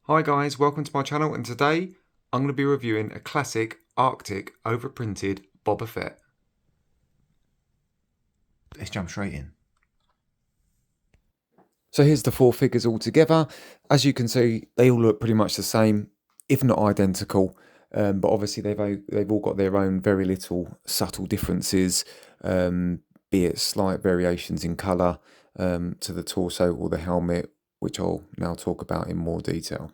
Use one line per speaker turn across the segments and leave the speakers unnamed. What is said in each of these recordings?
Hi guys, welcome to my channel, and today I'm going to be reviewing a classic Arctic overprinted Boba Fett. Let's jump straight in. So here's the four figures all together. As you can see, they all look pretty much the same, if not identical. But obviously they've all got their own very little subtle differences, be it slight variations in colour to the torso or the helmet, which I'll now talk about in more detail.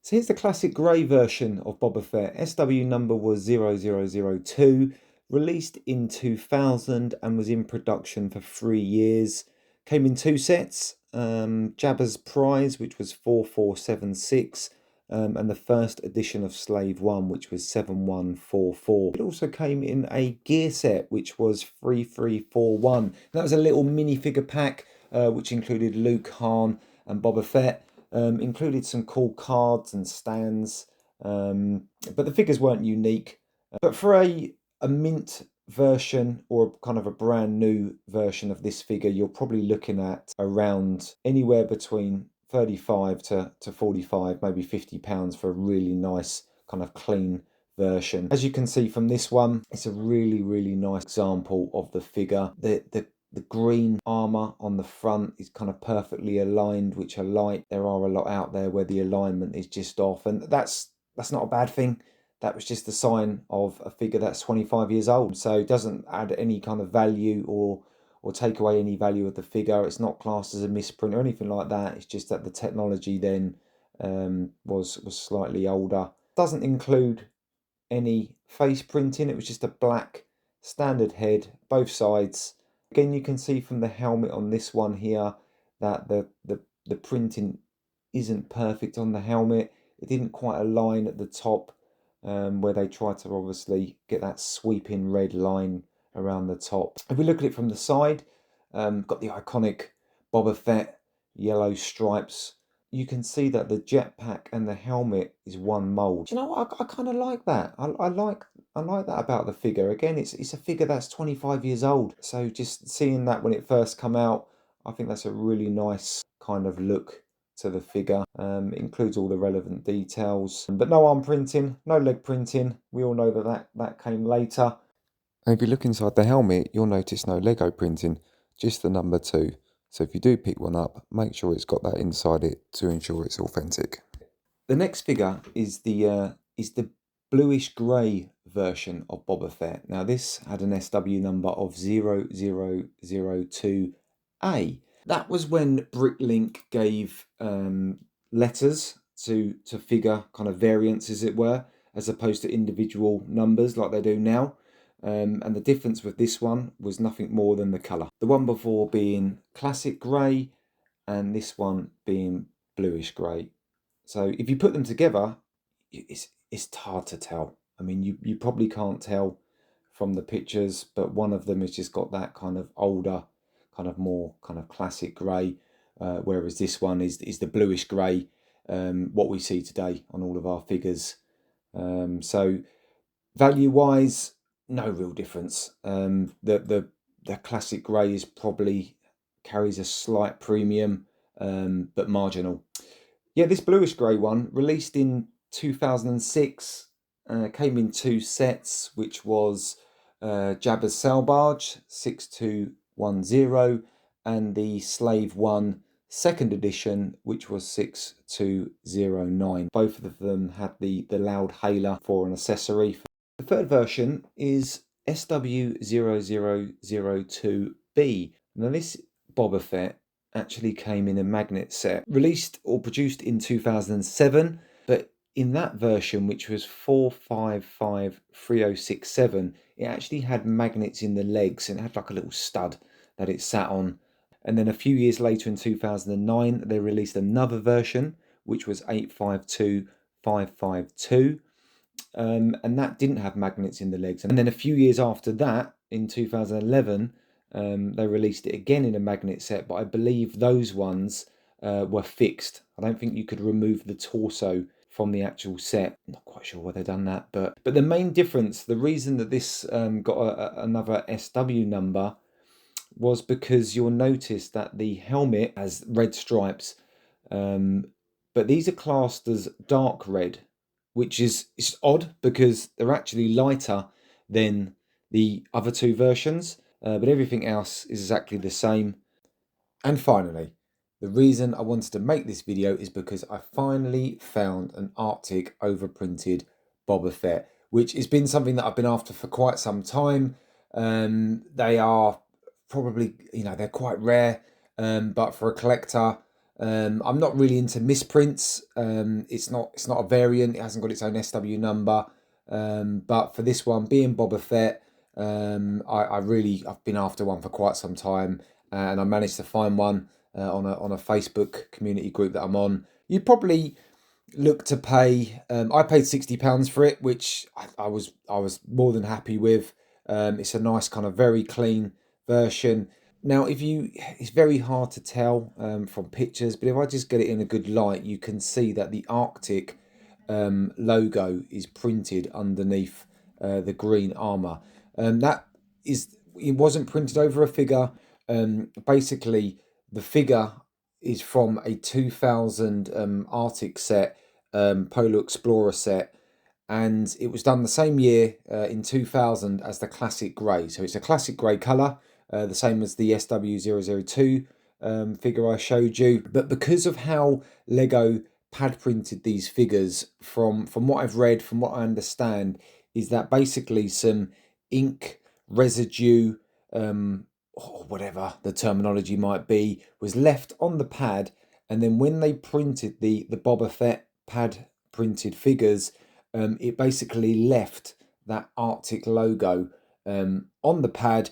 So here's the classic grey version of Boba Fett. SW number was 0002, released in 2000 and was in production for 3 years. Came in two sets, Jabba's Prize, which was 4476, and the first edition of Slave 1, which was 7144. It also came in a gear set, which was 3341. That was a little minifigure pack, which included Luke, Han, and Boba Fett. Included some cool cards and stands, but the figures weren't unique. But for a mint version or kind of a brand new version of this figure, you're probably looking at around anywhere between 35 to 45, maybe £50 for a really nice kind of clean version. As you can see from this one, it's a really nice example of the figure. The green armor on the front is kind of perfectly aligned, which I like. There are a lot out there where the alignment is just off, and that's not a bad thing. That was just a sign of a figure that's 25 years old, so it doesn't add any kind of value or take away any value of the figure. It's not classed as a misprint or anything like that. It's just that the technology then was slightly older. Doesn't include any face printing. It was just a black standard head, both sides. Again, you can see from the helmet on this one here that the printing isn't perfect on the helmet. It didn't quite align at the top, where they tried to obviously get that sweeping red line around the top. If we look at it from the side, got the iconic Boba Fett yellow stripes. You can see that the jetpack and the helmet is one mold. Do you know what? I kind of like that. I like that about the figure. Again, it's a figure that's 25 years old. So just seeing that when it first come out, I think that's a really nice kind of look to the figure. It includes all the relevant details, but no arm printing, no leg printing. We all know that came later. And if you look inside the helmet, you'll notice no Lego printing, just the number 2. So if you do pick one up, make sure it's got that inside it to ensure it's authentic. The next figure is the bluish grey version of Boba Fett. Now this had an SW number of 0002a. That was when Bricklink gave letters to figure kind of variants, as it were, as opposed to individual numbers like they do now. And the difference with this one was nothing more than the colour. The one before being classic grey and this one being bluish grey. So if you put them together, it's hard to tell. I mean, you probably can't tell from the pictures, but one of them has just got that kind of older, kind of more kind of classic grey, whereas this one is the bluish grey, what we see today on all of our figures. So value-wise, no real difference. The classic grey is probably carries a slight premium, but marginal. Yeah, this bluish grey one, released in 2006, came in two sets, which was Jabba's Sail Barge 6210 and the Slave 1 second edition, which was 6209. Both of them had the loud hailer for an accessory. The third version is SW00002b. Now this Boba Fett actually came in a magnet set, released or produced in 2007, but in that version, which was 455367, it actually had magnets in the legs and it had like a little stud that it sat on. And then a few years later in 2009, they released another version, which was 852552. And that didn't have magnets in the legs. And then a few years after that, in 2011, they released it again in a magnet set, but I believe those ones were fixed. I don't think you could remove the torso from the actual set. I'm not quite sure why they've done that, but the main difference, the reason that this got another SW number was because you'll notice that the helmet has red stripes, but these are classed as dark red, which is it's odd because they're actually lighter than the other two versions, but everything else is exactly the same. And finally, the reason I wanted to make this video is because I finally found an Arctic overprinted Boba Fett, which has been something that I've been after for quite some time. They are probably, they're quite rare, but for a collector, I'm not really into misprints. It's not a variant. It hasn't got its own SW number. But for this one, being Boba Fett, I've been after one for quite some time, and I managed to find one on a Facebook community group that I'm on. You'd probably look to pay. I paid £60 for it, which I was more than happy with. It's a nice kind of very clean version. Now, it's very hard to tell from pictures, but if I just get it in a good light, you can see that the Arctic logo is printed underneath the green armor. It wasn't printed over a figure. Basically, the figure is from a 2000 Arctic set, Polar Explorer set, and it was done the same year in 2000 as the classic grey. So it's a classic grey colour, the same as the SW002 figure I showed you. But because of how Lego pad printed these figures, from what I've read, from what I understand, is that basically some ink residue, or whatever the terminology might be, was left on the pad, and then when they printed the Boba Fett pad printed figures, it basically left that Arctic logo on the pad,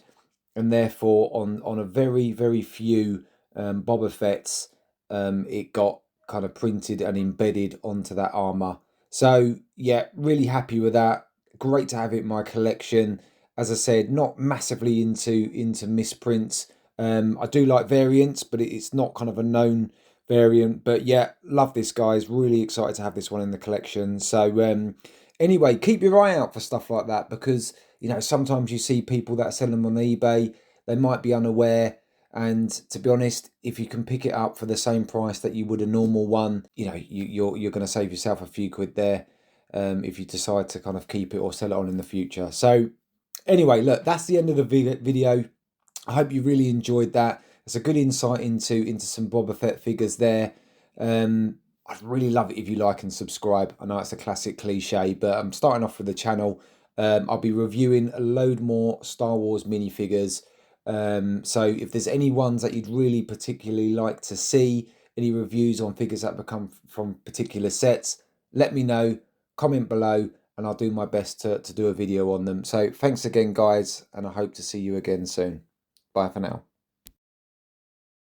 and therefore on a very, very few Boba Fett's, it got kind of printed and embedded onto that armor. So yeah, really happy with that. Great to have it in my collection. As I said, not massively into misprints. I do like variants, but it's not kind of a known variant. But yeah, love this, guys. Really excited to have this one in the collection. So anyway, keep your eye out for stuff like that, because sometimes you see people that are selling them on eBay. They might be unaware, and to be honest, if you can pick it up for the same price that you would a normal one, you're going to save yourself a few quid there, if you decide to kind of keep it or sell it on in the future. So anyway, look, that's the end of the video. I hope you really enjoyed that. It's a good insight into some Boba Fett figures there. I'd really love it if you like and subscribe. I know it's a classic cliche, but I'm starting off with the channel. I'll be reviewing a load more Star Wars minifigures. So if there's any ones that you'd really particularly like to see, any reviews on figures that become from particular sets, let me know, comment below, and I'll do my best to do a video on them. So thanks again, guys, and I hope to see you again soon. Bye for now.